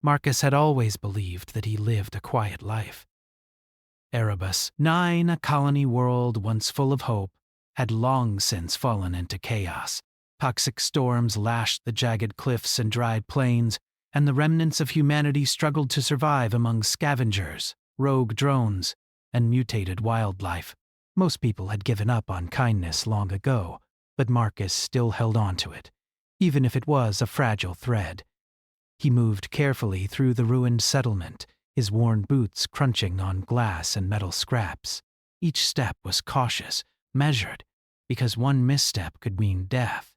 Marcus had always believed that he lived a quiet life. Erebus, 9, a colony world once full of hope, had long since fallen into chaos. Toxic storms lashed the jagged cliffs and dried plains, and the remnants of humanity struggled to survive among scavengers, rogue drones, and mutated wildlife. Most people had given up on kindness long ago, but Marcus still held on to it, even if it was a fragile thread. He moved carefully through the ruined settlement, his worn boots crunching on glass and metal scraps. Each step was cautious, measured, because one misstep could mean death.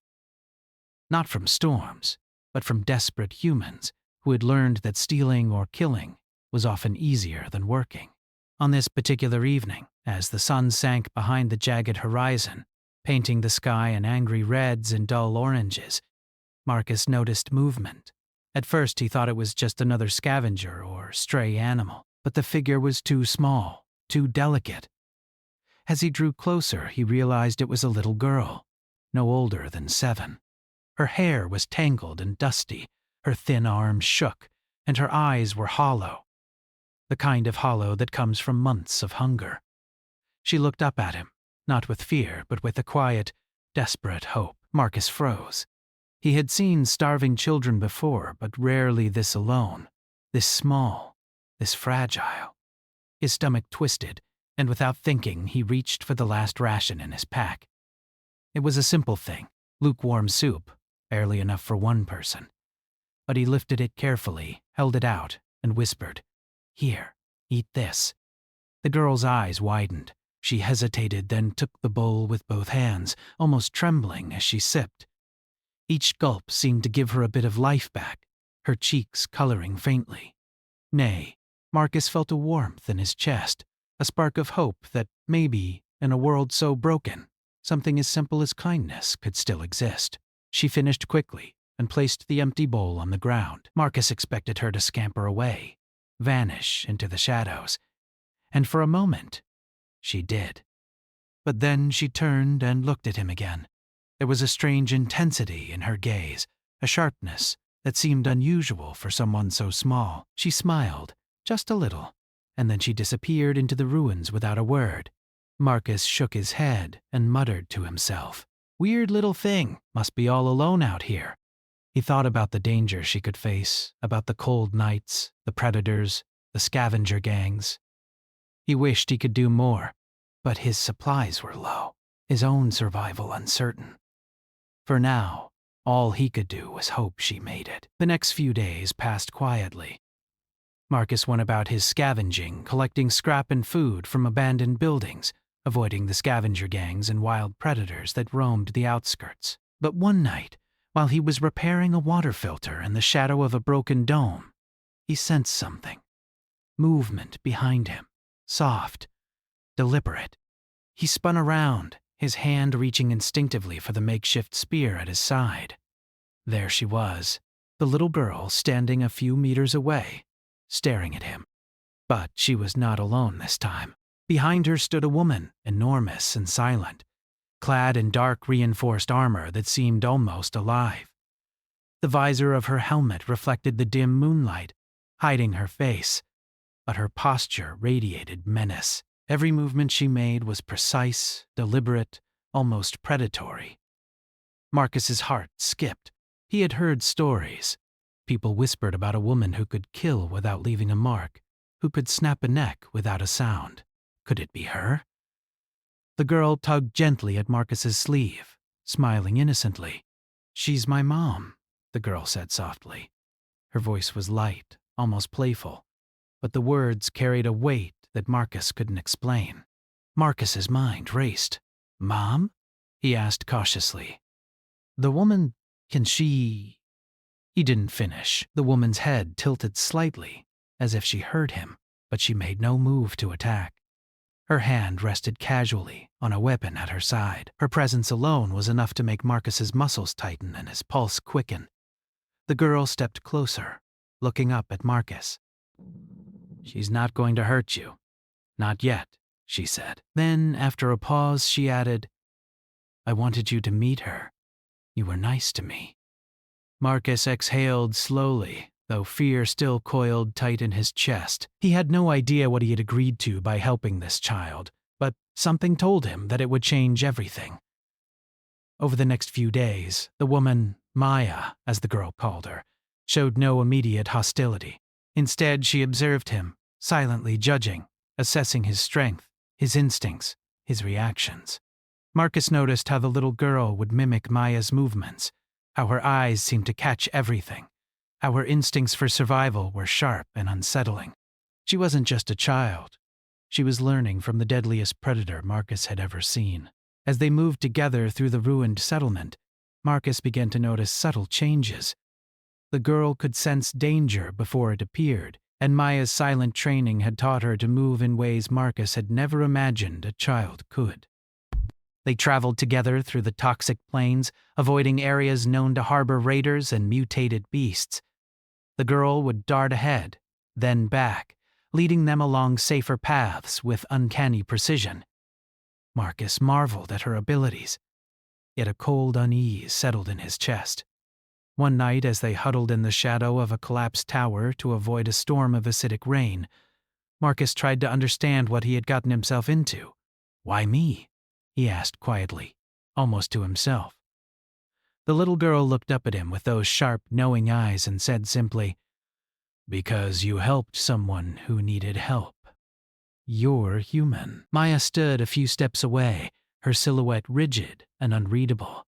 Not from storms, but from desperate humans who had learned that stealing or killing was often easier than working. On this particular evening, as the sun sank behind the jagged horizon, painting the sky in angry reds and dull oranges, Marcus noticed movement. At first he thought it was just another scavenger or stray animal, but the figure was too small, too delicate. As he drew closer, he realized it was a little girl, no older than 7. Her hair was tangled and dusty, her thin arms shook, and her eyes were hollow. The kind of hollow that comes from months of hunger. She looked up at him, not with fear, but with a quiet, desperate hope. Marcus froze. He had seen starving children before, but rarely this alone, this small, this fragile. His stomach twisted, and without thinking, he reached for the last ration in his pack. It was a simple thing, lukewarm soup, barely enough for one person. But he lifted it carefully, held it out, and whispered, "Here, eat this." The girl's eyes widened. She hesitated, then took the bowl with both hands, almost trembling as she sipped. Each gulp seemed to give her a bit of life back, her cheeks coloring faintly. Nay, Marcus felt a warmth in his chest, a spark of hope that maybe, in a world so broken, something as simple as kindness could still exist. She finished quickly and placed the empty bowl on the ground. Marcus expected her to scamper away, vanish into the shadows, and for a moment, she did. But then she turned and looked at him again. There was a strange intensity in her gaze, a sharpness that seemed unusual for someone so small. She smiled, just a little, and then she disappeared into the ruins without a word. Marcus shook his head and muttered to himself, "Weird little thing, must be all alone out here." He thought about the danger she could face, about the cold nights, the predators, the scavenger gangs. He wished he could do more, but his supplies were low, his own survival uncertain. For now, all he could do was hope she made it. The next few days passed quietly. Marcus went about his scavenging, collecting scrap and food from abandoned buildings, avoiding the scavenger gangs and wild predators that roamed the outskirts. But one night, while he was repairing a water filter in the shadow of a broken dome, he sensed something. Movement behind him, soft, deliberate. He spun around, his hand reaching instinctively for the makeshift spear at his side. There she was, the little girl standing a few meters away, staring at him. But she was not alone this time. Behind her stood a woman, enormous and silent, clad in dark reinforced armor that seemed almost alive. The visor of her helmet reflected the dim moonlight, hiding her face, but her posture radiated menace. Every movement she made was precise, deliberate, almost predatory. Marcus's heart skipped. He had heard stories. People whispered about a woman who could kill without leaving a mark, who could snap a neck without a sound. Could it be her? The girl tugged gently at Marcus's sleeve, smiling innocently. "She's my mom," the girl said softly. Her voice was light, almost playful, but the words carried a weight that Marcus couldn't explain. Marcus's mind raced. "Mom?" he asked cautiously. "The woman, can she—" He didn't finish. The woman's head tilted slightly, as if she heard him, but she made no move to attack. Her hand rested casually on a weapon at her side. Her presence alone was enough to make Marcus's muscles tighten and his pulse quicken. The girl stepped closer, looking up at Marcus. "She's not going to hurt you. Not yet," she said. Then, after a pause, she added, "I wanted you to meet her. You were nice to me." Marcus exhaled slowly, Though fear still coiled tight in his chest, he had no idea what he had agreed to by helping this child, but something told him that it would change everything. Over the next few days, the woman, Maya, as the girl called her, showed no immediate hostility. Instead, she observed him, silently judging, assessing his strength, his instincts, his reactions. Marcus noticed how the little girl would mimic Maya's movements, how her eyes seemed to catch everything, how her instincts for survival were sharp and unsettling. She wasn't just a child. She was learning from the deadliest predator Marcus had ever seen. As they moved together through the ruined settlement, Marcus began to notice subtle changes. The girl could sense danger before it appeared, and Maya's silent training had taught her to move in ways Marcus had never imagined a child could. They traveled together through the toxic plains, avoiding areas known to harbor raiders and mutated beasts. The girl would dart ahead, then back, leading them along safer paths with uncanny precision. Marcus marveled at her abilities, yet a cold unease settled in his chest. One night, as they huddled in the shadow of a collapsed tower to avoid a storm of acidic rain, Marcus tried to understand what he had gotten himself into. "Why me?" he asked quietly, almost to himself. The little girl looked up at him with those sharp, knowing eyes and said simply, "Because you helped someone who needed help. You're human." Maya stood a few steps away, her silhouette rigid and unreadable.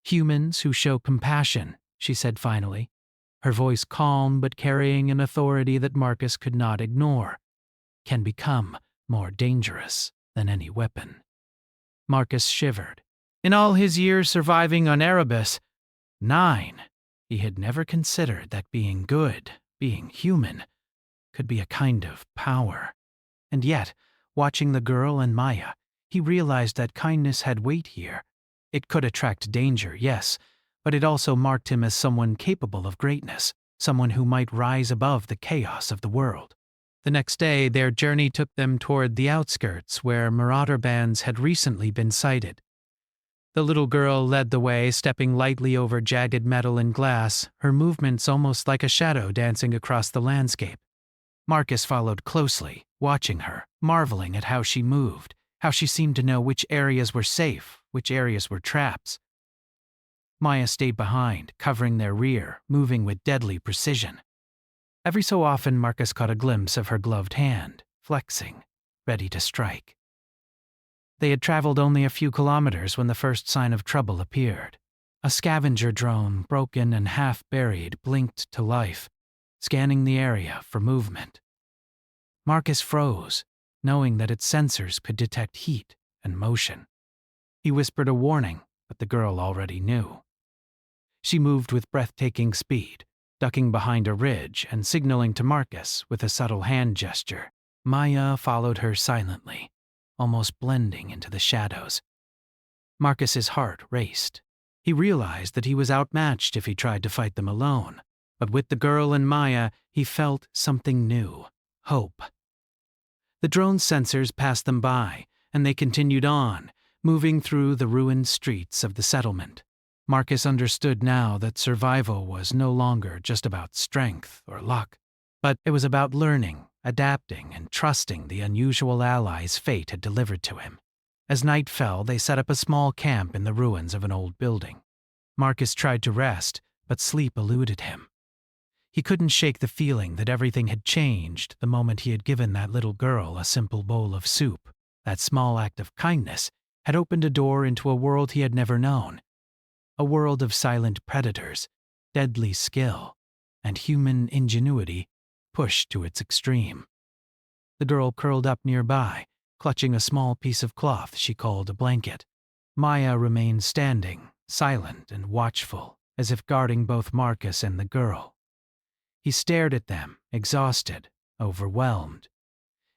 "Humans who show compassion," she said finally, her voice calm but carrying an authority that Marcus could not ignore, "can become more dangerous than any weapon." Marcus shivered. In all his years surviving on Erebus, 9, he had never considered that being good, being human, could be a kind of power. And yet, watching the girl and Maya, he realized that kindness had weight here. It could attract danger, yes, but it also marked him as someone capable of greatness, someone who might rise above the chaos of the world. The next day, their journey took them toward the outskirts where marauder bands had recently been sighted. The little girl led the way, stepping lightly over jagged metal and glass, her movements almost like a shadow dancing across the landscape. Marcus followed closely, watching her, marveling at how she moved, how she seemed to know which areas were safe, which areas were traps. Maya stayed behind, covering their rear, moving with deadly precision. Every so often, Marcus caught a glimpse of her gloved hand, flexing, ready to strike. They had traveled only a few kilometers when the first sign of trouble appeared. A scavenger drone, broken and half-buried, blinked to life, scanning the area for movement. Marcus froze, knowing that its sensors could detect heat and motion. He whispered a warning, but the girl already knew. She moved with breathtaking speed, ducking behind a ridge and signaling to Marcus with a subtle hand gesture. Maya followed her silently, almost blending into the shadows. Marcus's heart raced. He realized that he was outmatched if he tried to fight them alone, but with the girl and Maya, he felt something new, hope. The drone's sensors passed them by, and they continued on, moving through the ruined streets of the settlement. Marcus understood now that survival was no longer just about strength or luck, but it was about learning, adapting, and trusting the unusual allies fate had delivered to him. As night fell, they set up a small camp in the ruins of an old building. Marcus tried to rest, but sleep eluded him. He couldn't shake the feeling that everything had changed the moment he had given that little girl a simple bowl of soup. That small act of kindness had opened a door into a world he had never known. A world of silent predators, deadly skill, and human ingenuity pushed to its extreme. The girl curled up nearby, clutching a small piece of cloth she called a blanket. Maya remained standing, silent and watchful, as if guarding both Marcus and the girl. He stared at them, exhausted, overwhelmed,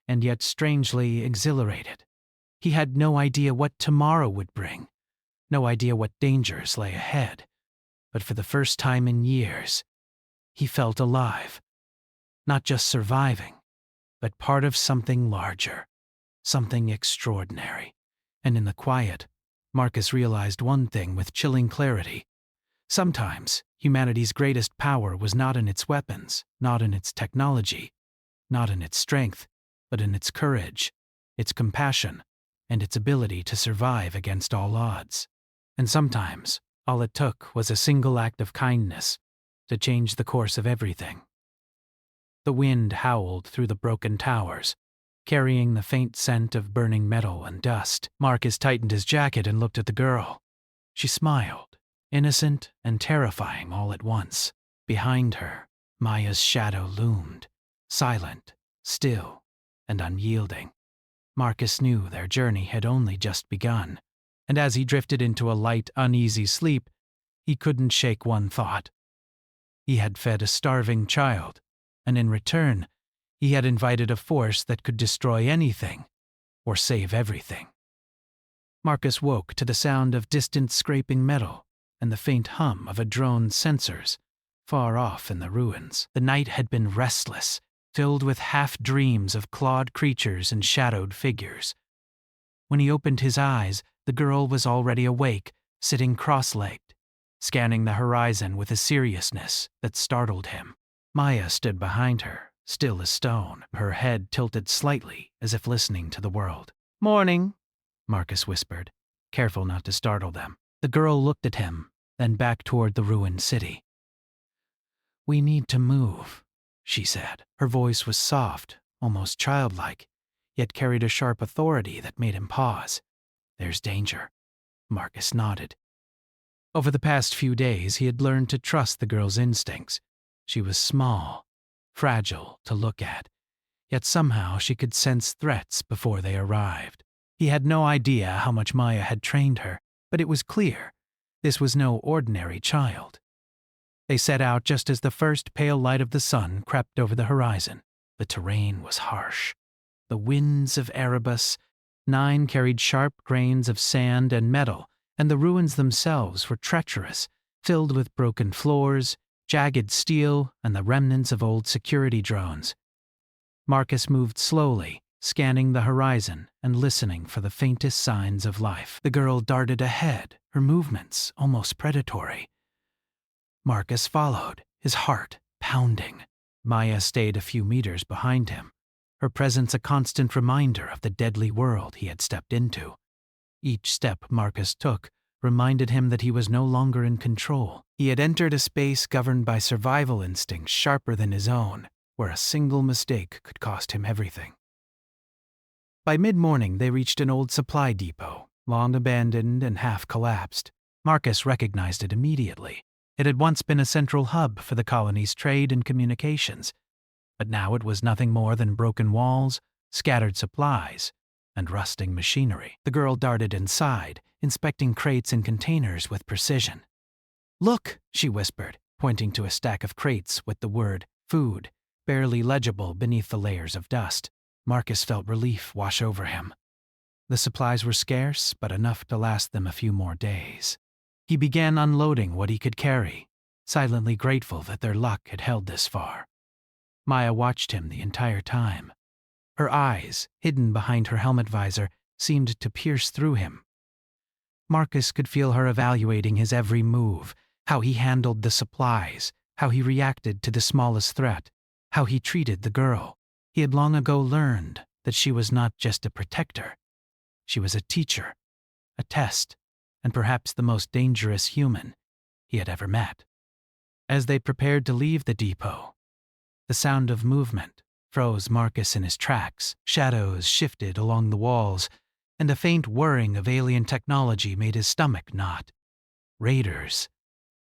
and yet strangely exhilarated. He had no idea what tomorrow would bring, no idea what dangers lay ahead, but for the first time in years, he felt alive. Not just surviving, but part of something larger, something extraordinary. And in the quiet, Marcus realized one thing with chilling clarity. Sometimes, Humanity's greatest power was not in its weapons, not in its technology, not in its strength, but in its courage, its compassion, and its ability to survive against all odds. And sometimes, all it took was a single act of kindness to change the course of everything. The wind howled through the broken towers, carrying the faint scent of burning metal and dust. Marcus tightened his jacket and looked at the girl. She smiled, innocent and terrifying all at once. Behind her, Maya's shadow loomed, silent, still, and unyielding. Marcus knew their journey had only just begun, and as he drifted into a light, uneasy sleep, he couldn't shake one thought. He had fed a starving child, and in return, he had invited a force that could destroy anything or save everything. Marcus woke to the sound of distant scraping metal and the faint hum of a drone's sensors far off in the ruins. The night had been restless, filled with half-dreams of clawed creatures and shadowed figures. When he opened his eyes, the girl was already awake, sitting cross-legged, scanning the horizon with a seriousness that startled him. Maya stood behind her, still as stone, her head tilted slightly as if listening to the world. "Morning," Marcus whispered, careful not to startle them. The girl looked at him, then back toward the ruined city. "We need to move," she said. Her voice was soft, almost childlike, yet carried a sharp authority that made him pause. "There's danger." Marcus nodded. Over the past few days, he had learned to trust the girl's instincts. She was small, fragile to look at, yet somehow she could sense threats before they arrived. He had no idea how much Maya had trained her, but it was clear this was no ordinary child. They set out just as the first pale light of the sun crept over the horizon. The terrain was harsh. The winds of Erebus, 9 carried sharp grains of sand and metal, and the ruins themselves were treacherous, filled with broken floors, jagged steel, and the remnants of old security drones. Marcus moved slowly, scanning the horizon and listening for the faintest signs of life. The girl darted ahead, her movements almost predatory. Marcus followed, his heart pounding. Maya stayed a few meters behind him, her presence a constant reminder of the deadly world he had stepped into. Each step Marcus took reminded him that he was no longer in control. He had entered a space governed by survival instincts sharper than his own, where a single mistake could cost him everything. By mid-morning, they reached an old supply depot, long abandoned and half-collapsed. Marcus recognized it immediately. It had once been a central hub for the colony's trade and communications, but now it was nothing more than broken walls, scattered supplies, and rusting machinery. The girl darted inside, inspecting crates and containers with precision. "Look," she whispered, pointing to a stack of crates with the word "food" barely legible beneath the layers of dust. Marcus felt relief wash over him. The supplies were scarce, but enough to last them a few more days. He began unloading what he could carry, silently grateful that their luck had held this far. Maya watched him the entire time. Her eyes, hidden behind her helmet visor, seemed to pierce through him. Marcus could feel her evaluating his every move, how he handled the supplies, how he reacted to the smallest threat, how he treated the girl. He had long ago learned that she was not just a protector. She was a teacher, a test, and perhaps the most dangerous human he had ever met. As they prepared to leave the depot, the sound of movement froze Marcus in his tracks. Shadows shifted along the walls, and a faint whirring of alien technology made his stomach knot. Raiders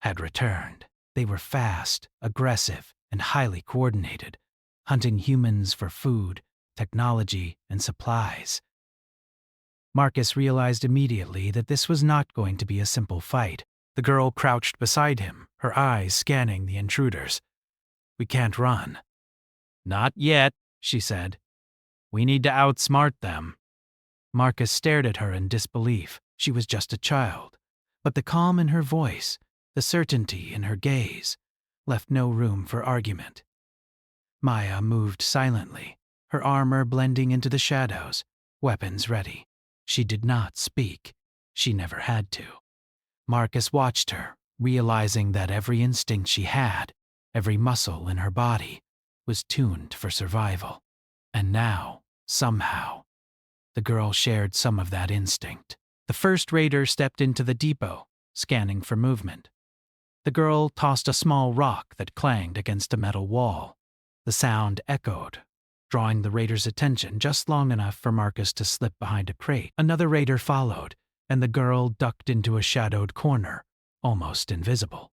had returned. They were fast, aggressive, and highly coordinated, hunting humans for food, technology, and supplies. Marcus realized immediately that this was not going to be a simple fight. The girl crouched beside him, her eyes scanning the intruders. "We can't run." "Not yet," she said. "We need to outsmart them." Marcus stared at her in disbelief. She was just a child, but the calm in her voice, the certainty in her gaze, left no room for argument. Maya moved silently, her armor blending into the shadows, weapons ready. She did not speak. She never had to. Marcus watched her, realizing that every instinct she had, every muscle in her body, was tuned for survival. And now, somehow, the girl shared some of that instinct. The first raider stepped into the depot, scanning for movement. The girl tossed a small rock that clanged against a metal wall. The sound echoed, drawing the raider's attention just long enough for Marcus to slip behind a crate. Another raider followed, and the girl ducked into a shadowed corner, almost invisible.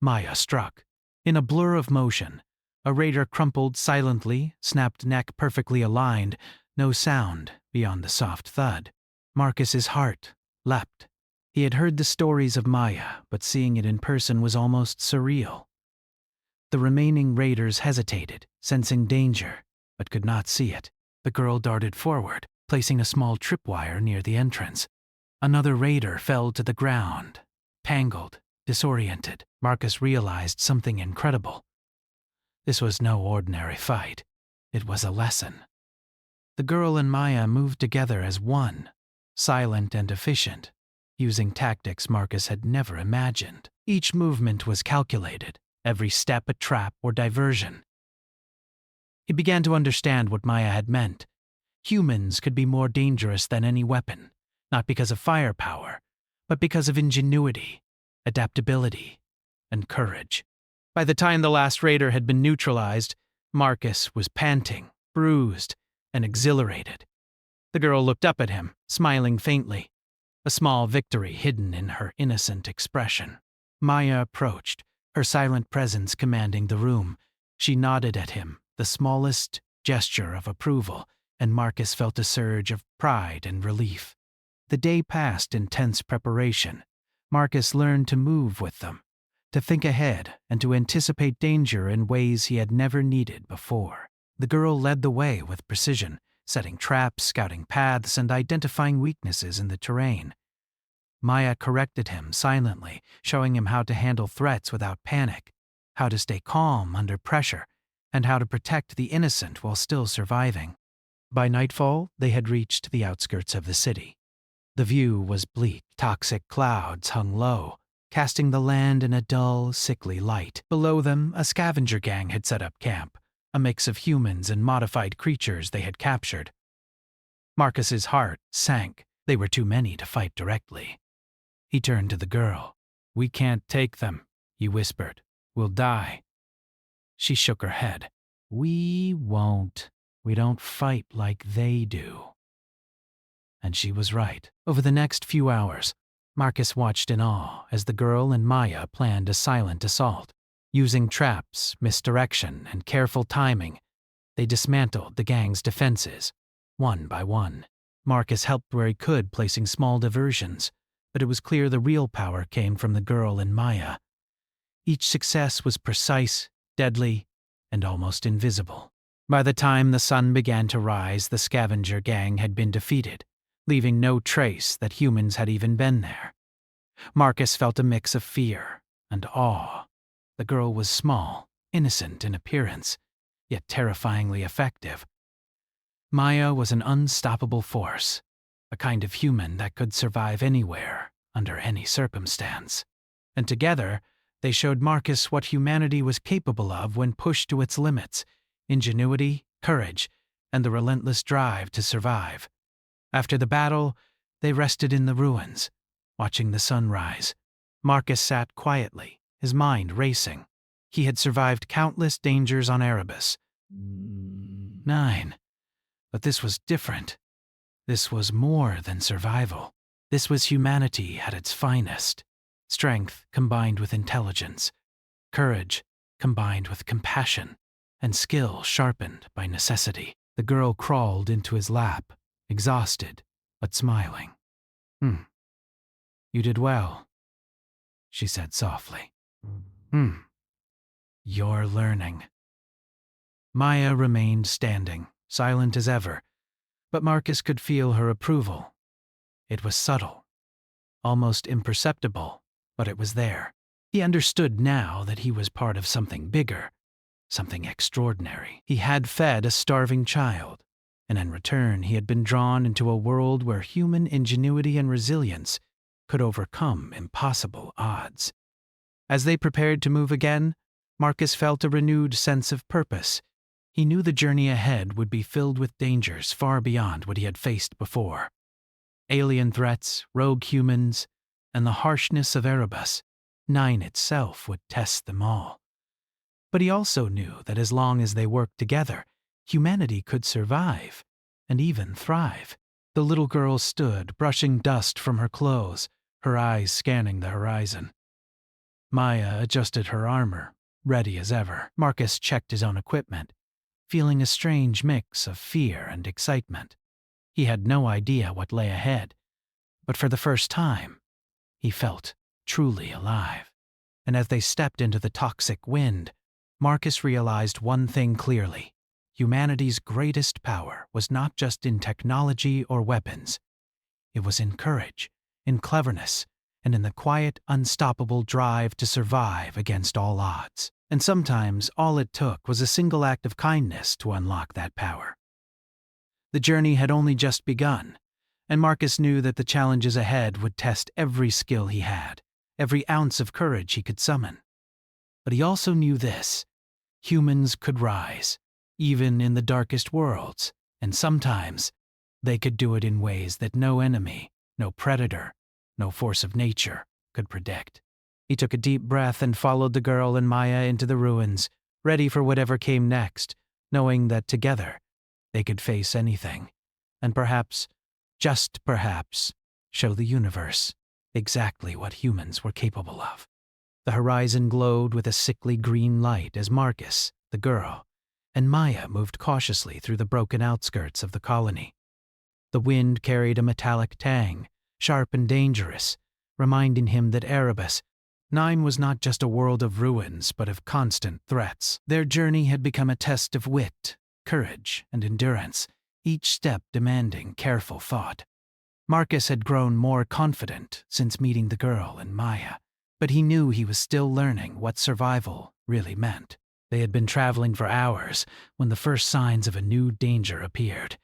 Maya struck. In a blur of motion, a raider crumpled silently, snapped neck perfectly aligned, no sound beyond the soft thud. Marcus's heart leapt. He had heard the stories of Maya, but seeing it in person was almost surreal. The remaining raiders hesitated, sensing danger, but could not see it. The girl darted forward, placing a small tripwire near the entrance. Another raider fell to the ground, tangled, disoriented. Marcus realized something incredible. This was no ordinary fight. It was a lesson. The girl and Maya moved together as one, silent and efficient, using tactics Marcus had never imagined. Each movement was calculated, every step a trap or diversion. He began to understand what Maya had meant. Humans could be more dangerous than any weapon, not because of firepower, but because of ingenuity, adaptability, and courage. By the time the last raider had been neutralized, Marcus was panting, bruised, and exhilarated. The girl looked up at him, smiling faintly, a small victory hidden in her innocent expression. Maya approached, her silent presence commanding the room. She nodded at him, the smallest gesture of approval, and Marcus felt a surge of pride and relief. The day passed in tense preparation. Marcus learned to move with them, to think ahead, and to anticipate danger in ways he had never needed before. The girl led the way with precision, setting traps, scouting paths, and identifying weaknesses in the terrain. Maya corrected him silently, showing him how to handle threats without panic, how to stay calm under pressure, and how to protect the innocent while still surviving. By nightfall, they had reached the outskirts of the city. The view was bleak. Toxic clouds hung low, casting the land in a dull, sickly light. Below them, a scavenger gang had set up camp, a mix of humans and modified creatures they had captured. Marcus's heart sank. They were too many to fight directly. He turned to the girl. "We can't take them," he whispered. "We'll die." She shook her head. "We won't. We don't fight like they do." And she was right. Over the next few hours, Marcus watched in awe as the girl and Maya planned a silent assault. Using traps, misdirection, and careful timing, they dismantled the gang's defenses, one by one. Marcus helped where he could, placing small diversions, but it was clear the real power came from the girl and Maya. Each success was precise, deadly, and almost invisible. By the time the sun began to rise, the scavenger gang had been defeated, leaving no trace that humans had even been there. Marcus felt a mix of fear and awe. The girl was small, innocent in appearance, yet terrifyingly effective. Maya was an unstoppable force, a kind of human that could survive anywhere, under any circumstance. And together, they showed Marcus what humanity was capable of when pushed to its limits: ingenuity, courage, and the relentless drive to survive. After the battle, they rested in the ruins, watching the sun rise. Marcus sat quietly, his mind racing. He had survived countless dangers on Erebus. 9. But this was different. This was more than survival. This was humanity at its finest. Strength combined with intelligence, courage combined with compassion, and skill sharpened by necessity. The girl crawled into his lap, exhausted but smiling. "You did well," she said softly. "You're learning." Maya remained standing, silent as ever, but Marcus could feel her approval. It was subtle, almost imperceptible, but it was there. He understood now that he was part of something bigger, something extraordinary. He had fed a starving child, and in return he had been drawn into a world where human ingenuity and resilience could overcome impossible odds. As they prepared to move again, Marcus felt a renewed sense of purpose. He knew the journey ahead would be filled with dangers far beyond what he had faced before. Alien threats, rogue humans, and the harshness of Erebus, Nine itself would test them all. But he also knew that as long as they worked together, humanity could survive, and even thrive. The little girl stood, brushing dust from her clothes, her eyes scanning the horizon. Maya adjusted her armor, ready as ever. Marcus checked his own equipment, feeling a strange mix of fear and excitement. He had no idea what lay ahead, but for the first time, he felt truly alive. And as they stepped into the toxic wind, Marcus realized one thing clearly. Humanity's greatest power was not just in technology or weapons. It was in courage, in cleverness, and in the quiet, unstoppable drive to survive against all odds. And sometimes all it took was a single act of kindness to unlock that power. The journey had only just begun, and Marcus knew that the challenges ahead would test every skill he had, every ounce of courage he could summon. But he also knew this: humans could rise, even in the darkest worlds, and sometimes they could do it in ways that no enemy, no predator, no force of nature could predict. He took a deep breath and followed the girl and Maya into the ruins, ready for whatever came next, knowing that together they could face anything, and perhaps, just perhaps, show the universe exactly what humans were capable of. The horizon glowed with a sickly green light as Marcus, the girl, and Maya moved cautiously through the broken outskirts of the colony. The wind carried a metallic tang, sharp and dangerous, reminding him that Erebus, Nine, was not just a world of ruins but of constant threats. Their journey had become a test of wit, courage, and endurance, each step demanding careful thought. Marcus had grown more confident since meeting the girl and Maya, but he knew he was still learning what survival really meant. They had been traveling for hours when the first signs of a new danger appeared.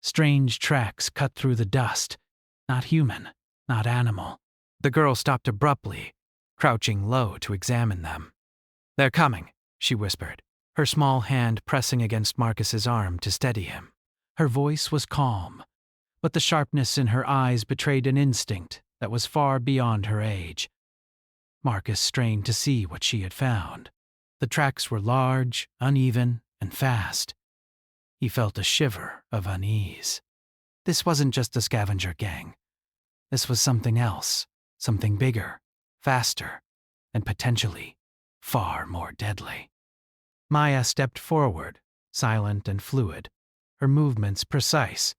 Strange tracks cut through the dust, not human, not animal. The girl stopped abruptly, crouching low to examine them. "They're coming," she whispered, her small hand pressing against Marcus's arm to steady him. Her voice was calm, but the sharpness in her eyes betrayed an instinct that was far beyond her age. Marcus strained to see what she had found. The tracks were large, uneven, and fast. He felt a shiver of unease. This wasn't just a scavenger gang. This was something else, something bigger, faster, and potentially far more deadly. Maya stepped forward, silent and fluid, her movements precise.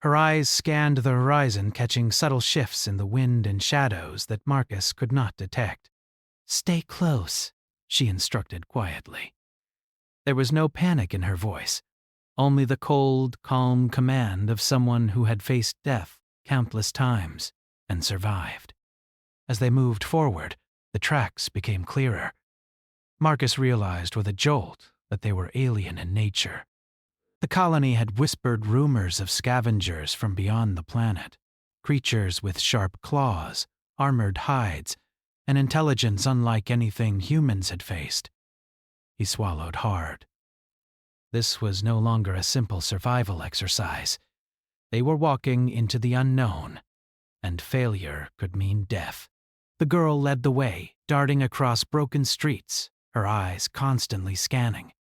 Her eyes scanned the horizon, catching subtle shifts in the wind and shadows that Marcus could not detect. "Stay close," she instructed quietly. There was no panic in her voice, only the cold, calm command of someone who had faced death countless times and survived. As they moved forward, the tracks became clearer. Marcus realized with a jolt that they were alien in nature. The colony had whispered rumors of scavengers from beyond the planet, creatures with sharp claws, armored hides, and intelligence unlike anything humans had faced. He swallowed hard. This was no longer a simple survival exercise. They were walking into the unknown, and failure could mean death. The girl led the way, darting across broken streets, her eyes constantly scanning.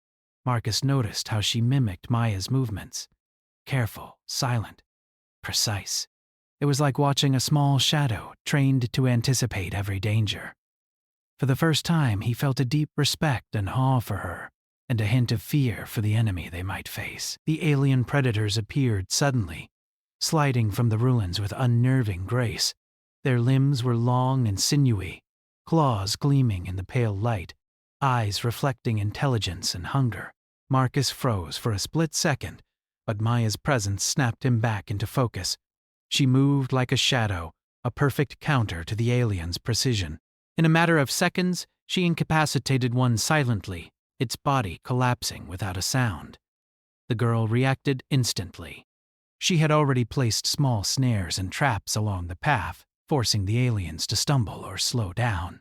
Marcus noticed how she mimicked Maya's movements. Careful, silent, precise. It was like watching a small shadow trained to anticipate every danger. For the first time, he felt a deep respect and awe for her, and a hint of fear for the enemy they might face. The alien predators appeared suddenly, sliding from the ruins with unnerving grace. Their limbs were long and sinewy, claws gleaming in the pale light, eyes reflecting intelligence and hunger. Marcus froze for a split second, but Maya's presence snapped him back into focus. She moved like a shadow, a perfect counter to the alien's precision. In a matter of seconds, she incapacitated one silently, its body collapsing without a sound. The girl reacted instantly. She had already placed small snares and traps along the path, forcing the aliens to stumble or slow down.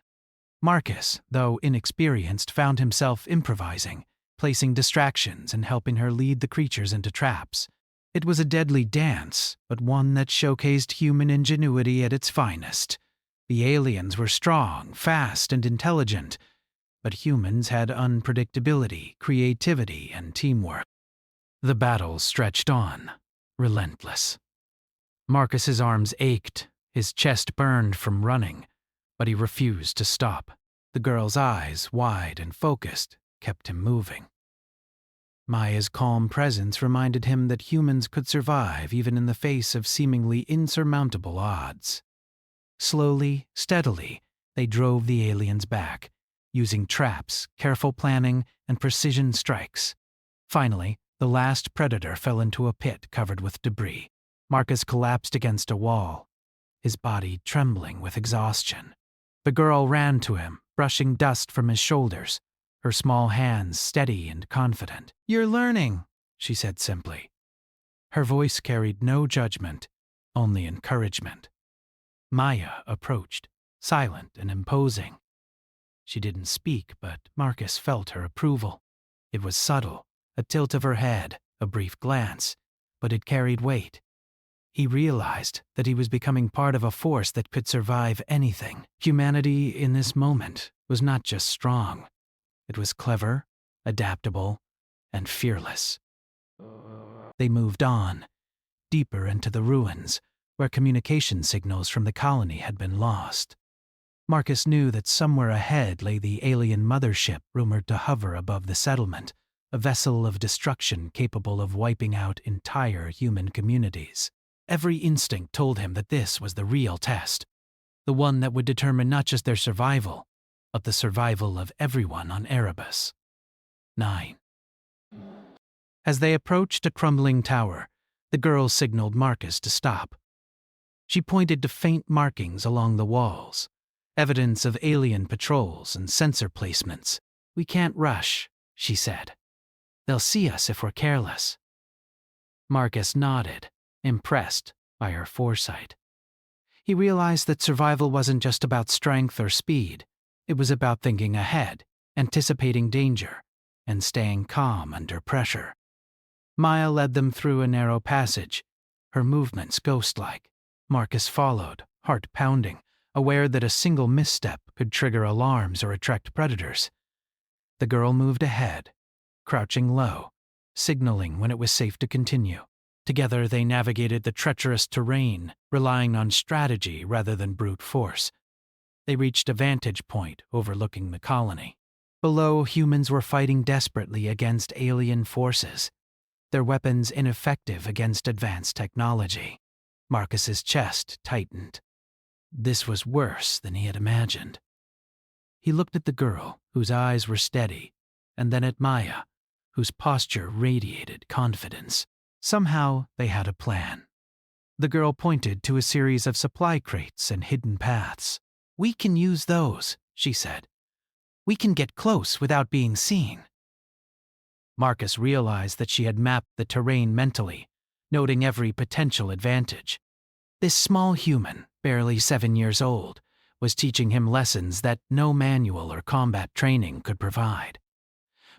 Marcus, though inexperienced, found himself improvising, placing distractions and helping her lead the creatures into traps. It was a deadly dance, but one that showcased human ingenuity at its finest. The aliens were strong, fast, and intelligent, but humans had unpredictability, creativity, and teamwork. The battle stretched on, relentless. Marcus's arms ached, his chest burned from running, but he refused to stop. The girl's eyes, wide and focused, kept him moving. Maya's calm presence reminded him that humans could survive even in the face of seemingly insurmountable odds. Slowly, steadily, they drove the aliens back, using traps, careful planning, and precision strikes. Finally, the last predator fell into a pit covered with debris. Marcus collapsed against a wall, his body trembling with exhaustion. The girl ran to him, brushing dust from his shoulders, her small hands steady and confident. "You're learning," she said simply. Her voice carried no judgment, only encouragement. Maya approached, silent and imposing. She didn't speak, but Marcus felt her approval. It was subtle, a tilt of her head, a brief glance, but it carried weight. He realized that he was becoming part of a force that could survive anything. Humanity in this moment was not just strong. It was clever, adaptable, and fearless. They moved on, deeper into the ruins, where communication signals from the colony had been lost. Marcus knew that somewhere ahead lay the alien mothership rumored to hover above the settlement, a vessel of destruction capable of wiping out entire human communities. Every instinct told him that this was the real test, the one that would determine not just their survival, but the survival of everyone on Erebus. 9. As they approached a crumbling tower, the girl signaled Marcus to stop. She pointed to faint markings along the walls, evidence of alien patrols and sensor placements. "We can't rush," she said. "They'll see us if we're careless." Marcus nodded, impressed by her foresight. He realized that survival wasn't just about strength or speed. It was about thinking ahead, anticipating danger, and staying calm under pressure. Maya led them through a narrow passage, her movements ghost-like. Marcus followed, heart pounding, aware that a single misstep could trigger alarms or attract predators. The girl moved ahead, crouching low, signaling when it was safe to continue. Together they navigated the treacherous terrain, relying on strategy rather than brute force. They reached a vantage point overlooking the colony. Below, humans were fighting desperately against alien forces, their weapons ineffective against advanced technology. Marcus's chest tightened. This was worse than he had imagined. He looked at the girl, whose eyes were steady, and then at Maya, whose posture radiated confidence. Somehow they had a plan. The girl pointed to a series of supply crates and hidden paths. "We can use those," she said. "We can get close without being seen." Marcus realized that she had mapped the terrain mentally, noting every potential advantage. This small human, barely 7 years old, was teaching him lessons that no manual or combat training could provide.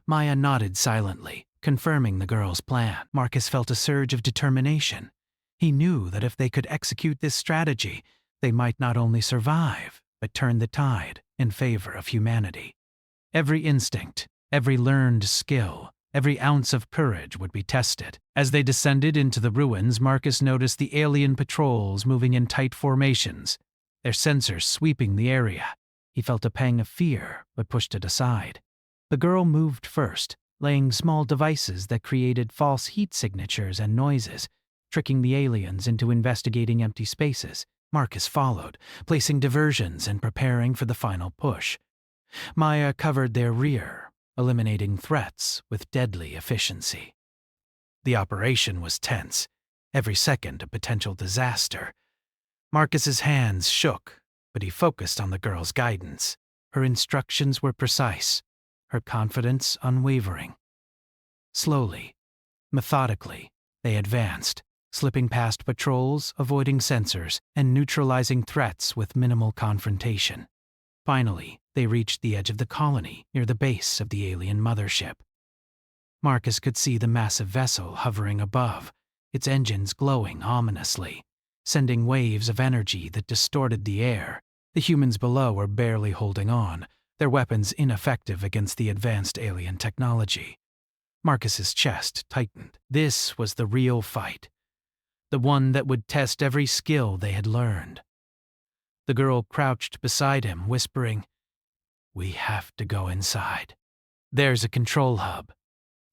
Maya nodded silently, confirming the girl's plan. Marcus felt a surge of determination. He knew that if they could execute this strategy, they might not only survive, but turn the tide in favor of humanity. Every instinct, every learned skill, every ounce of courage would be tested. As they descended into the ruins, Marcus noticed the alien patrols moving in tight formations, their sensors sweeping the area. He felt a pang of fear, but pushed it aside. The girl moved first, laying small devices that created false heat signatures and noises, tricking the aliens into investigating empty spaces. Marcus followed, placing diversions and preparing for the final push. Maya covered their rear, eliminating threats with deadly efficiency. The operation was tense, every second a potential disaster. Marcus's hands shook, but he focused on the girl's guidance. Her instructions were precise, her confidence unwavering. Slowly, methodically, they advanced, slipping past patrols, avoiding sensors, and neutralizing threats with minimal confrontation. Finally, They reached the edge of the colony, near the base of the alien mothership. Marcus could see the massive vessel hovering above, its engines glowing ominously, sending waves of energy that distorted the air. The humans below were barely holding on, their weapons ineffective against the advanced alien technology. Marcus's chest tightened. This was the real fight, the one that would test every skill they had learned. The girl crouched beside him, whispering, "We have to go inside. There's a control hub.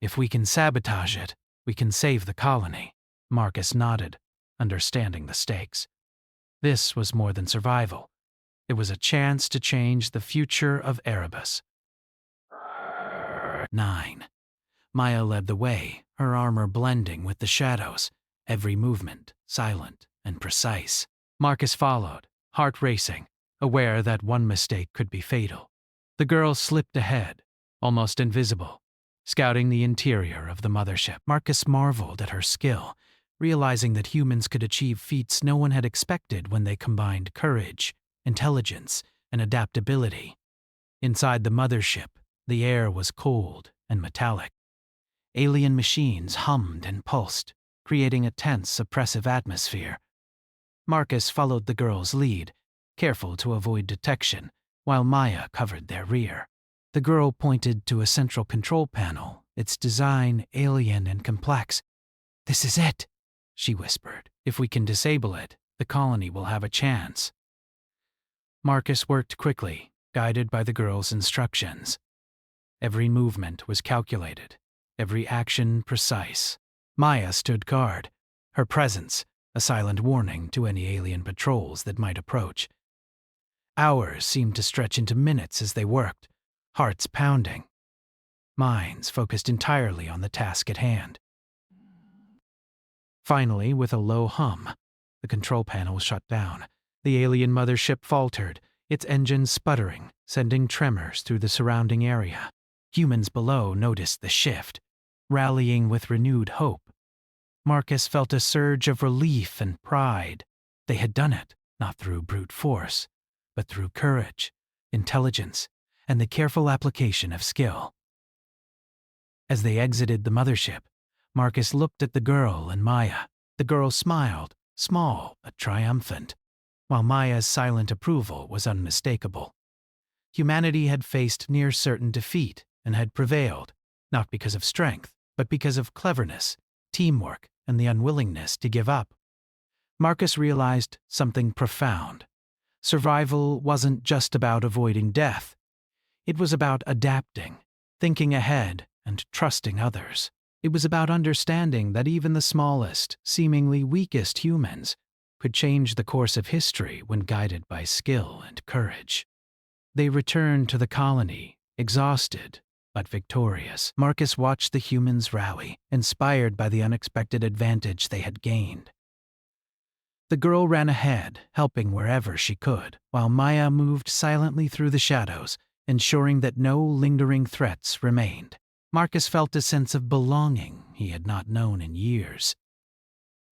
If we can sabotage it, we can save the colony." Marcus nodded, understanding the stakes. This was more than survival. It was a chance to change the future of Erebus. 9. Maya led the way, her armor blending with the shadows, every movement silent and precise. Marcus followed, heart racing, aware that one mistake could be fatal. The girl slipped ahead, almost invisible, scouting the interior of the mothership. Marcus marveled at her skill, realizing that humans could achieve feats no one had expected when they combined courage, intelligence, and adaptability. Inside the mothership, the air was cold and metallic. Alien machines hummed and pulsed, creating a tense, oppressive atmosphere. Marcus followed the girl's lead, careful to avoid detection, while Maya covered their rear. The girl pointed to a central control panel, its design alien and complex. "This is it," she whispered. "If we can disable it, the colony will have a chance." Marcus worked quickly, guided by the girl's instructions. Every movement was calculated, every action precise. Maya stood guard, her presence a silent warning to any alien patrols that might approach. Hours seemed to stretch into minutes as they worked, hearts pounding, minds focused entirely on the task at hand. Finally, with a low hum, the control panel shut down. The alien mothership faltered, its engines sputtering, sending tremors through the surrounding area. Humans below noticed the shift, rallying with renewed hope. Marcus felt a surge of relief and pride. They had done it, not through brute force, but through courage, intelligence, and the careful application of skill. As they exited the mothership, Marcus looked at the girl and Maya. The girl smiled, small but triumphant, while Maya's silent approval was unmistakable. Humanity had faced near-certain defeat and had prevailed, not because of strength, but because of cleverness, teamwork, and the unwillingness to give up. Marcus realized something profound. Survival wasn't just about avoiding death. It was about adapting, thinking ahead, and trusting others. It was about understanding that even the smallest, seemingly weakest humans could change the course of history when guided by skill and courage. They returned to the colony, exhausted but victorious. Marcus watched the humans rally, inspired by the unexpected advantage they had gained. The girl ran ahead, helping wherever she could, while Maya moved silently through the shadows, ensuring that no lingering threats remained. Marcus felt a sense of belonging he had not known in years.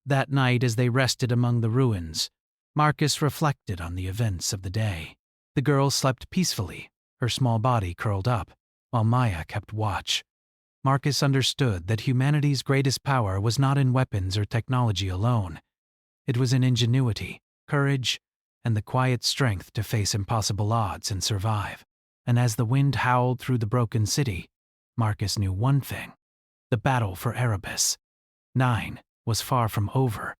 That night, as they rested among the ruins, Marcus reflected on the events of the day. The girl slept peacefully, her small body curled up, while Maya kept watch. Marcus understood that humanity's greatest power was not in weapons or technology alone. It was in ingenuity, courage, and the quiet strength to face impossible odds and survive. And as the wind howled through the broken city, Marcus knew one thing: the battle for Erebus 9 was far from over,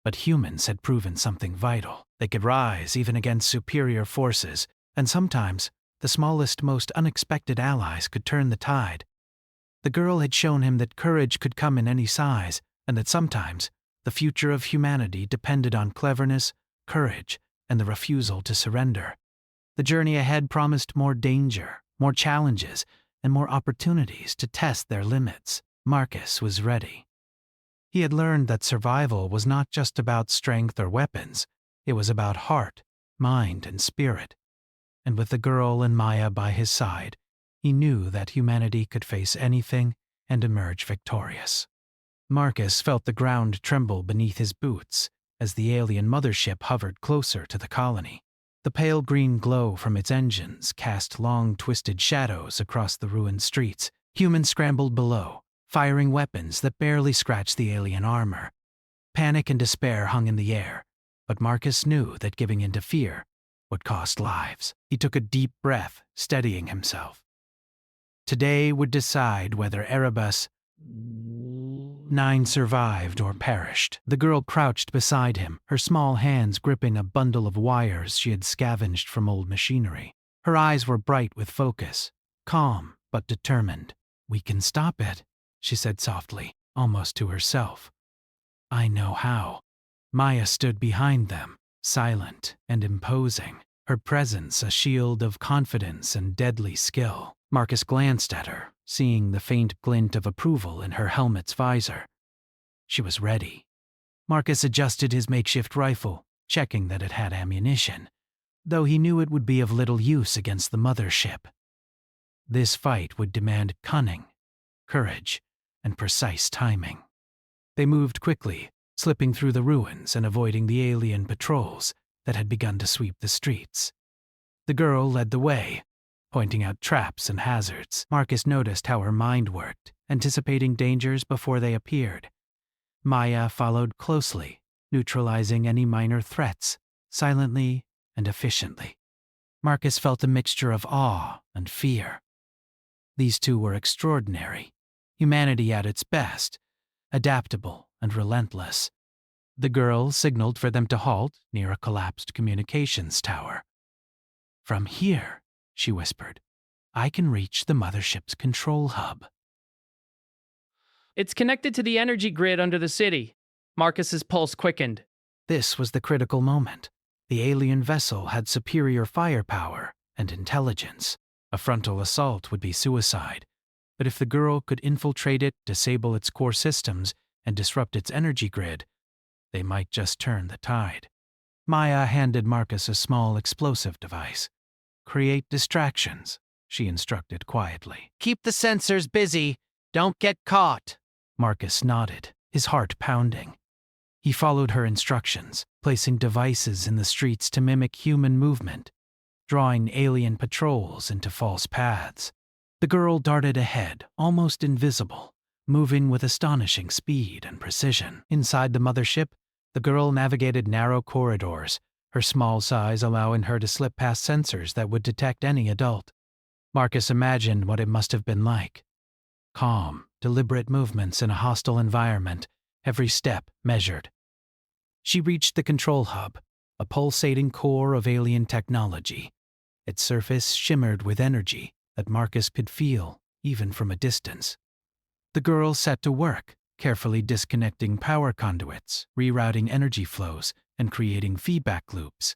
but humans had proven something vital. They could rise even against superior forces, and sometimes the smallest, most unexpected allies could turn the tide. The girl had shown him that courage could come in any size, and that sometimes the future of humanity depended on cleverness, courage, and the refusal to surrender. The journey ahead promised more danger, more challenges, and more opportunities to test their limits. Marcus was ready. He had learned that survival was not just about strength or weapons. It was about heart, mind, and spirit. And with the girl and Maya by his side, he knew that humanity could face anything and emerge victorious. Marcus felt the ground tremble beneath his boots as the alien mothership hovered closer to the colony. The pale green glow from its engines cast long, twisted shadows across the ruined streets. Humans scrambled below, firing weapons that barely scratched the alien armor. Panic and despair hung in the air, but Marcus knew that giving in to fear would cost lives. He took a deep breath, steadying himself. Today would decide whether Erebus 9 survived or perished. The girl crouched beside him, her small hands gripping a bundle of wires she had scavenged from old machinery. Her eyes were bright with focus, calm but determined. "We can stop it," she said softly, almost to herself. "I know how." Maya stood behind them, silent and imposing, her presence a shield of confidence and deadly skill. Marcus glanced at her, seeing the faint glint of approval in her helmet's visor. She was ready. Marcus adjusted his makeshift rifle, checking that it had ammunition, though he knew it would be of little use against the mothership. This fight would demand cunning, courage, and precise timing. They moved quickly, slipping through the ruins and avoiding the alien patrols that had begun to sweep the streets. The girl led the way, pointing out traps and hazards. Marcus noticed how her mind worked, anticipating dangers before they appeared. Maya followed closely, neutralizing any minor threats, silently and efficiently. Marcus felt a mixture of awe and fear. These two were extraordinary, humanity at its best, adaptable and relentless. The girl signaled for them to halt near a collapsed communications tower. "From here," she whispered, "I can reach the mothership's control hub." It's connected to the energy grid under the city. Marcus's pulse quickened. This was the critical moment. The alien vessel had superior firepower and intelligence. A frontal assault would be suicide. But if the girl could infiltrate it, disable its core systems, and disrupt its energy grid, they might just turn the tide. Maya handed Marcus a small explosive device. "Create distractions," she instructed quietly. "Keep the sensors busy. Don't get caught." Marcus nodded, his heart pounding. He followed her instructions, placing devices in the streets to mimic human movement, drawing alien patrols into false paths. The girl darted ahead, almost invisible, moving with astonishing speed and precision. Inside the mothership, the girl navigated narrow corridors, her small size allowing her to slip past sensors that would detect any adult. Marcus imagined what it must have been like. Calm, deliberate movements in a hostile environment, every step measured. She reached the control hub, a pulsating core of alien technology. Its surface shimmered with energy that Marcus could feel, even from a distance. The girl set to work, carefully disconnecting power conduits, rerouting energy flows, and creating feedback loops.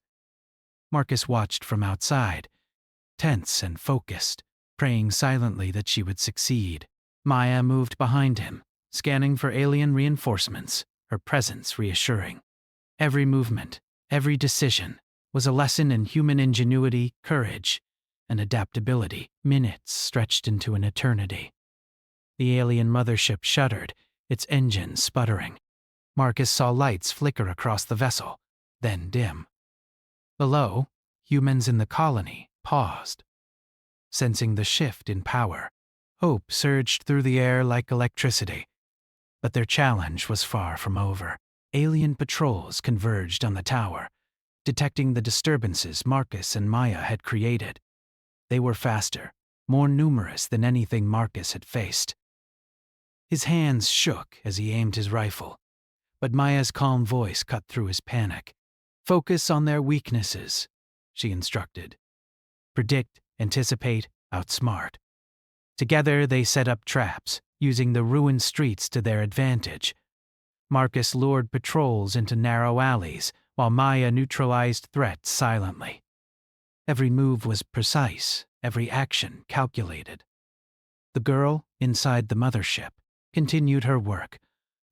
Marcus watched from outside, tense and focused, praying silently that she would succeed. Maya moved behind him, scanning for alien reinforcements, her presence reassuring. Every movement, every decision, was a lesson in human ingenuity, courage, and adaptability. Minutes stretched into an eternity. The alien mothership shuddered, its engines sputtering. Marcus saw lights flicker across the vessel, then dim. Below, humans in the colony paused. Sensing the shift in power, hope surged through the air like electricity. But their challenge was far from over. Alien patrols converged on the tower, detecting the disturbances Marcus and Maya had created. They were faster, more numerous than anything Marcus had faced. His hands shook as he aimed his rifle, but Maya's calm voice cut through his panic. "Focus on their weaknesses," she instructed. "Predict, anticipate, outsmart." Together they set up traps, using the ruined streets to their advantage. Marcus lured patrols into narrow alleys, while Maya neutralized threats silently. Every move was precise, every action calculated. The girl, inside the mothership, continued her work,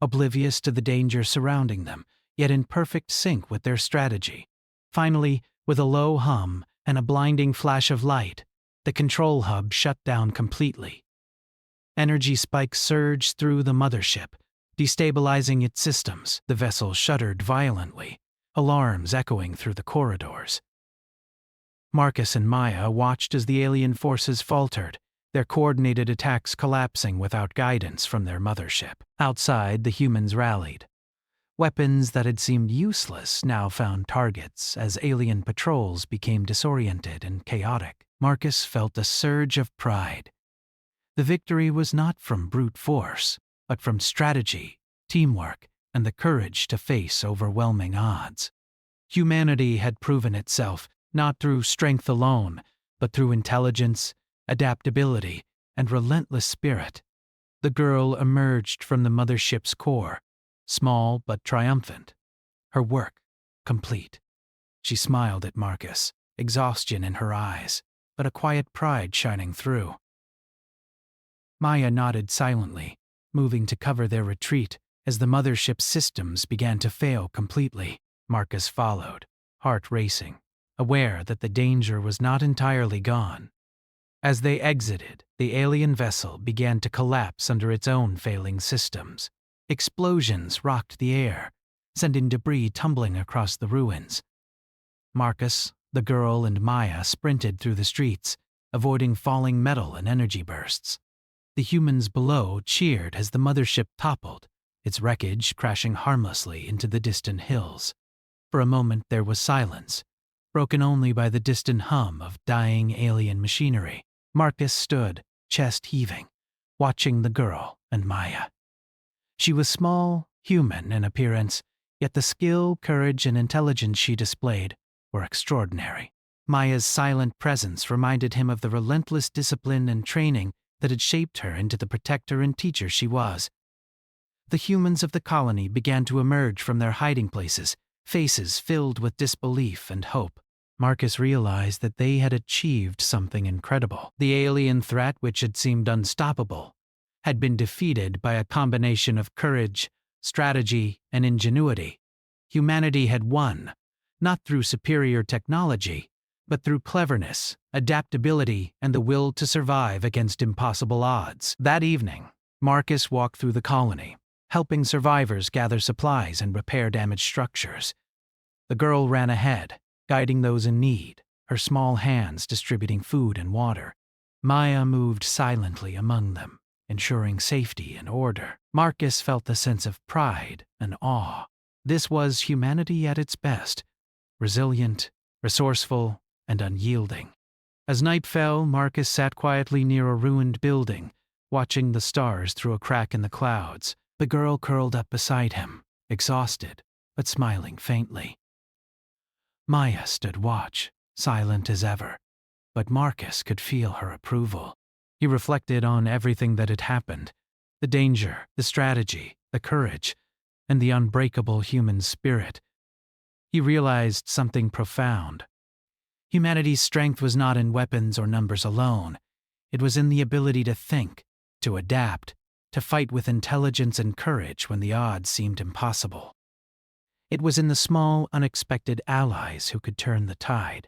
oblivious to the danger surrounding them, yet in perfect sync with their strategy. Finally, with a low hum and a blinding flash of light, the control hub shut down completely. Energy spikes surged through the mothership, destabilizing its systems. The vessel shuddered violently, alarms echoing through the corridors. Marcus and Maya watched as the alien forces faltered, their coordinated attacks collapsing without guidance from their mothership. Outside, the humans rallied. Weapons that had seemed useless now found targets as alien patrols became disoriented and chaotic. Marcus felt a surge of pride. The victory was not from brute force, but from strategy, teamwork, and the courage to face overwhelming odds. Humanity had proven itself not through strength alone, but through intelligence, adaptability, and relentless spirit. The girl emerged from the mothership's core, small but triumphant, her work complete. She smiled at Marcus, exhaustion in her eyes, but a quiet pride shining through. Maya nodded silently, moving to cover their retreat as the mothership's systems began to fail completely. Marcus followed, heart racing, aware that the danger was not entirely gone. As they exited, the alien vessel began to collapse under its own failing systems. Explosions rocked the air, sending debris tumbling across the ruins. Marcus, the girl, and Maya sprinted through the streets, avoiding falling metal and energy bursts. The humans below cheered as the mothership toppled, its wreckage crashing harmlessly into the distant hills. For a moment there was silence, broken only by the distant hum of dying alien machinery. Marcus stood, chest heaving, watching the girl and Maya. She was small, human in appearance, yet the skill, courage, and intelligence she displayed were extraordinary. Maya's silent presence reminded him of the relentless discipline and training that had shaped her into the protector and teacher she was. The humans of the colony began to emerge from their hiding places, faces filled with disbelief and hope. Marcus realized that they had achieved something incredible. The alien threat, which had seemed unstoppable, had been defeated by a combination of courage, strategy, and ingenuity. Humanity had won, not through superior technology, but through cleverness, adaptability, and the will to survive against impossible odds. That evening, Marcus walked through the colony, helping survivors gather supplies and repair damaged structures. The girl ran ahead, guiding those in need, her small hands distributing food and water. Maya moved silently among them, ensuring safety and order. Marcus felt a sense of pride and awe. This was humanity at its best, resilient, resourceful, and unyielding. As night fell, Marcus sat quietly near a ruined building, watching the stars through a crack in the clouds. The girl curled up beside him, exhausted, but smiling faintly. Maya stood watch, silent as ever, but Marcus could feel her approval. He reflected on everything that had happened, the danger, the strategy, the courage, and the unbreakable human spirit. He realized something profound. Humanity's strength was not in weapons or numbers alone. It was in the ability to think, to adapt, to fight with intelligence and courage when the odds seemed impossible. It was in the small, unexpected allies who could turn the tide.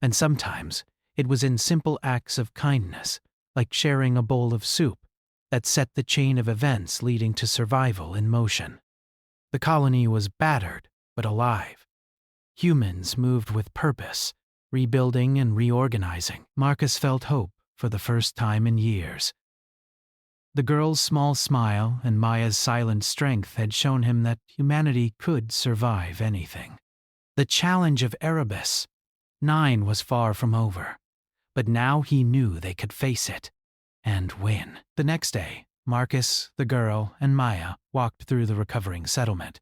And sometimes it was in simple acts of kindness, like sharing a bowl of soup, that set the chain of events leading to survival in motion. The colony was battered, but alive. Humans moved with purpose, rebuilding and reorganizing. Marcus felt hope for the first time in years. The girl's small smile and Maya's silent strength had shown him that humanity could survive anything. The challenge of Erebus 9 was far from over, but now he knew they could face it and win. The next day, Marcus, the girl, and Maya walked through the recovering settlement.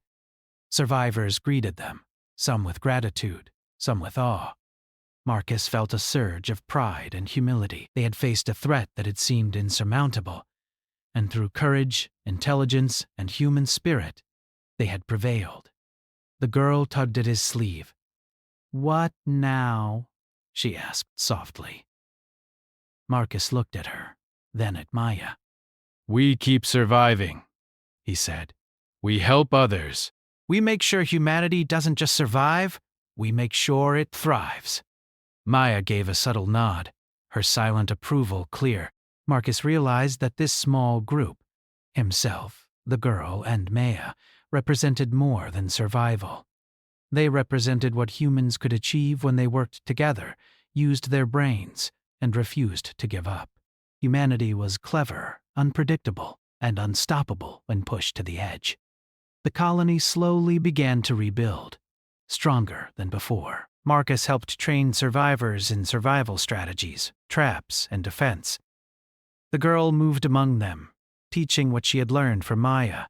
Survivors greeted them, some with gratitude, some with awe. Marcus felt a surge of pride and humility. They had faced a threat that had seemed insurmountable, and through courage, intelligence, and human spirit, they had prevailed. The girl tugged at his sleeve. "What now?" she asked softly. Marcus looked at her, then at Maya. "We keep surviving," he said. "We help others. We make sure humanity doesn't just survive, we make sure it thrives." Maya gave a subtle nod, her silent approval clear. Marcus realized that this small group, himself, the girl, and Maya, represented more than survival. They represented what humans could achieve when they worked together, used their brains, and refused to give up. Humanity was clever, unpredictable, and unstoppable when pushed to the edge. The colony slowly began to rebuild, stronger than before. Marcus helped train survivors in survival strategies, traps, and defense. The girl moved among them, teaching what she had learned from Maya.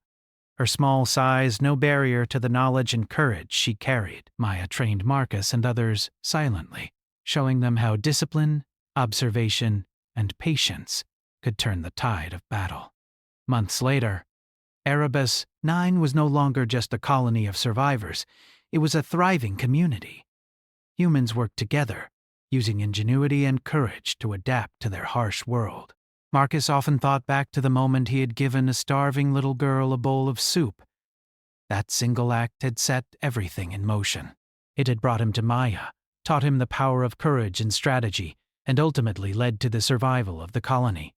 Her small size no barrier to the knowledge and courage she carried. Maya trained Marcus and others silently, showing them how discipline, observation, and patience could turn the tide of battle. Months later, Erebus 9 was no longer just a colony of survivors. It was a thriving community. Humans worked together, using ingenuity and courage to adapt to their harsh world. Marcus often thought back to the moment he had given a starving little girl a bowl of soup. That single act had set everything in motion. It had brought him to Maya, taught him the power of courage and strategy, and ultimately led to the survival of the colony.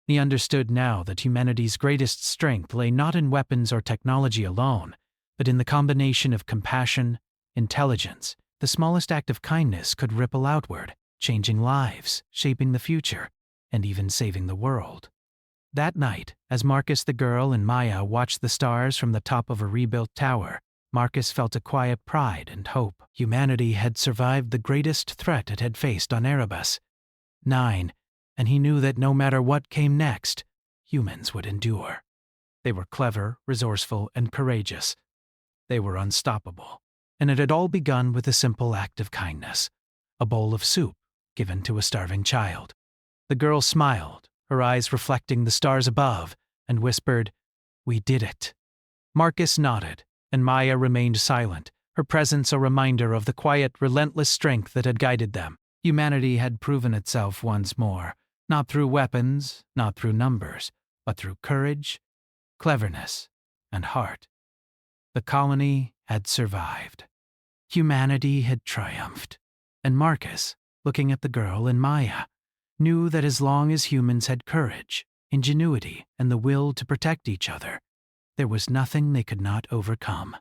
He understood now that humanity's greatest strength lay not in weapons or technology alone, but in the combination of compassion, intelligence. The smallest act of kindness could ripple outward, changing lives, shaping the future, and even saving the world. That night, as Marcus the girl and Maya watched the stars from the top of a rebuilt tower, Marcus felt a quiet pride and hope. Humanity had survived the greatest threat it had faced on Erebus 9, and he knew that no matter what came next, humans would endure. They were clever, resourceful, and courageous. They were unstoppable. And it had all begun with a simple act of kindness, a bowl of soup given to a starving child. The girl smiled, her eyes reflecting the stars above, and whispered, "We did it." Marcus nodded, and Maya remained silent, her presence a reminder of the quiet, relentless strength that had guided them. Humanity had proven itself once more, not through weapons, not through numbers, but through courage, cleverness, and heart. The colony had survived. Humanity had triumphed. And Marcus, looking at the girl and Maya, knew that as long as humans had courage, ingenuity, and the will to protect each other, there was nothing they could not overcome.